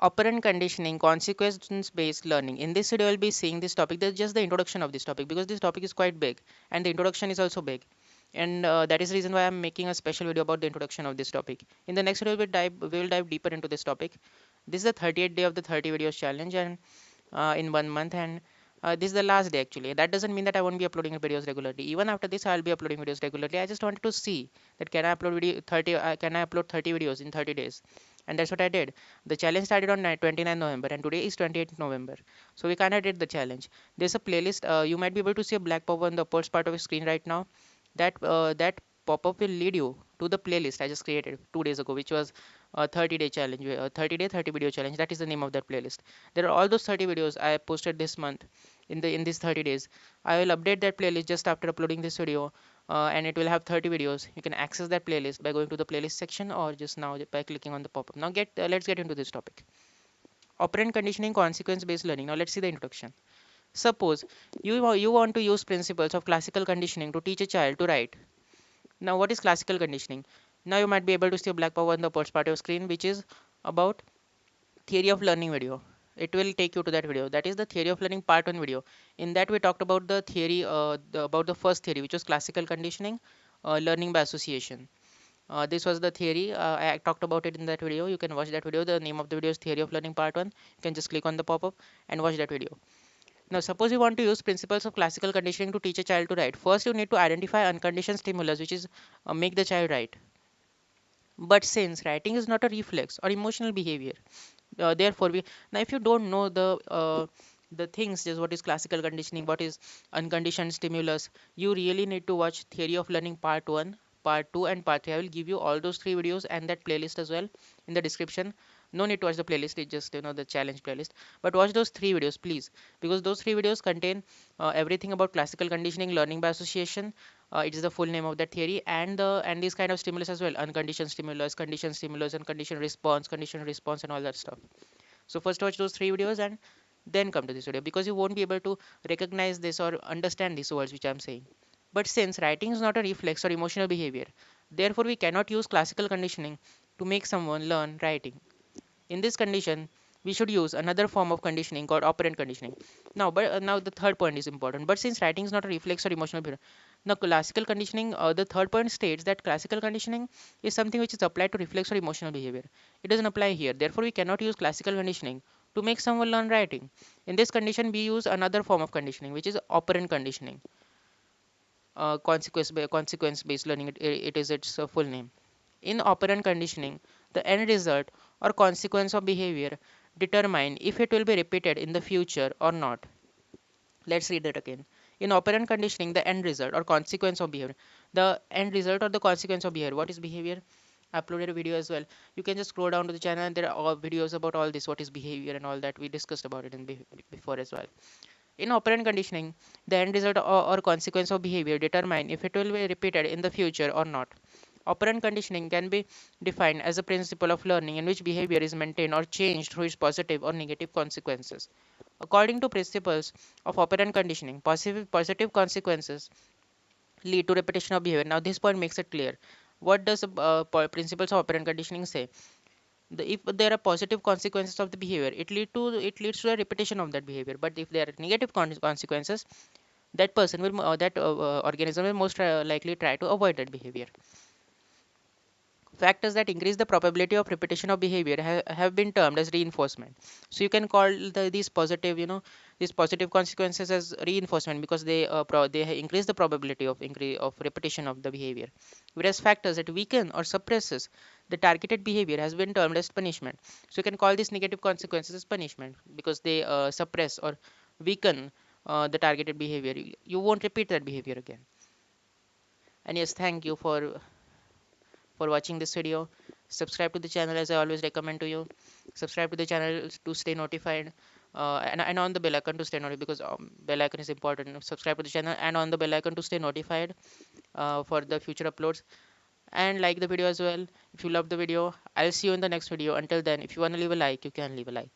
Operant conditioning, consequence-based learning. In this video, I'll be seeing this topic. That's just the introduction of this topic because this topic is quite big and the introduction is also big. And that is the reason why I'm making a special video about the introduction of this topic. In the next video, we will dive deeper into this topic. This is the 30th day of the 30 videos challenge and in 1 month, and this is the last day actually. That doesn't mean that I won't be uploading videos regularly. Even after this, I'll be uploading videos regularly. I just wanted to see that can I upload 30 videos in 30 days, and that's what I did. The challenge started on 29 November and today is 28th November. So we kind of did the challenge. There's a playlist. You might be able to see a black pop on the upper part of your screen right now. That pop-up will lead you to the playlist I just created 2 days ago, which was a 30-day challenge, 30-day 30 video challenge. That is the name of that playlist. There are all those 30 videos I posted this month in these 30 days. I will update that playlist just after uploading this video, and it will have 30 videos. You can access that playlist by going to the playlist section or just now by clicking on the pop-up. Now let's get into this topic. Operant conditioning, consequence-based learning. Now let's see the introduction. Suppose you want to use principles of classical conditioning to teach a child to write. Now, what is classical conditioning? Now, you might be able to see a black power on the first part of your screen, which is about theory of learning video. It will take you to that video. That is the theory of learning part 1 video. In that, we talked about the theory, about the first theory, which was classical conditioning, learning by association. This was the theory. I talked about it in that video. You can watch that video. The name of the video is Theory of Learning Part 1. You can just click on the pop-up and watch that video. Now, suppose you want to use principles of classical conditioning to teach a child to write. First, you need to identify unconditioned stimulus, which is make the child write. But since writing is not a reflex or emotional behavior, therefore we now if you don't know the things, just what is classical conditioning, what is unconditioned stimulus, you really need to watch Theory of Learning Part 1, Part 2, and Part 3. I will give you all those 3 videos and that playlist as well in the description. No need to watch the playlist, it's just the challenge playlist, but watch those 3 videos please, because those 3 videos contain everything about classical conditioning, learning by association. It is the full name of that theory, and this kind of stimulus as well: unconditioned stimulus, conditioned stimulus, and conditioned response, and all that stuff. So first watch those 3 videos and then come to this video, because you won't be able to recognize this or understand these words which I'm saying. But since writing is not a reflex or emotional behavior, therefore we cannot use classical conditioning to make someone learn writing. In this condition, we should use another form of conditioning called operant conditioning. Now the third point is important. But since writing is not a reflex or emotional behavior, now classical conditioning, the third point states that classical conditioning is something which is applied to reflex or emotional behavior. It doesn't apply here. Therefore, we cannot use classical conditioning to make someone learn writing. In this condition, we use another form of conditioning, which is operant conditioning. Consequence-based learning. It is its full name. In operant conditioning, the end result or consequence of behavior determine if it will be repeated in the future or not. Let's read that again. In operant conditioning, the end result or consequence of behavior. The end result or the consequence of behavior. What is behavior? I uploaded a video as well. You can just scroll down to the channel and there are all videos about all this, what is behavior and all that. We discussed about it before as well. In operant conditioning, the end result or consequence of behavior determine if it will be repeated in the future or not. Operant conditioning can be defined as a principle of learning in which behavior is maintained or changed through its positive or negative consequences. According to principles of operant conditioning, positive consequences lead to repetition of behavior. Now, this point makes it clear. What does principles of operant conditioning say? If there are positive consequences of the behavior, it leads to a repetition of that behavior. But if there are negative consequences, that organism will most likely try to avoid that behavior. Factors that increase the probability of repetition of behavior have been termed as reinforcement. So you can call these positive consequences as reinforcement, because they increase the probability of repetition of the behavior. Whereas factors that weaken or suppresses the targeted behavior has been termed as punishment. So you can call these negative consequences as punishment, because they suppress or weaken the targeted behavior. You won't repeat that behavior again. And yes, thank you for watching this video. Subscribe to the channel, as I always recommend to you. Subscribe to the channel to stay notified, and on the bell icon to stay notified, because bell icon is important. Subscribe to the channel and on the bell icon to stay notified for the future uploads, and like the video as well if you love the video. I'll see you in the next video. Until then, if you want to leave a like, you can leave a like.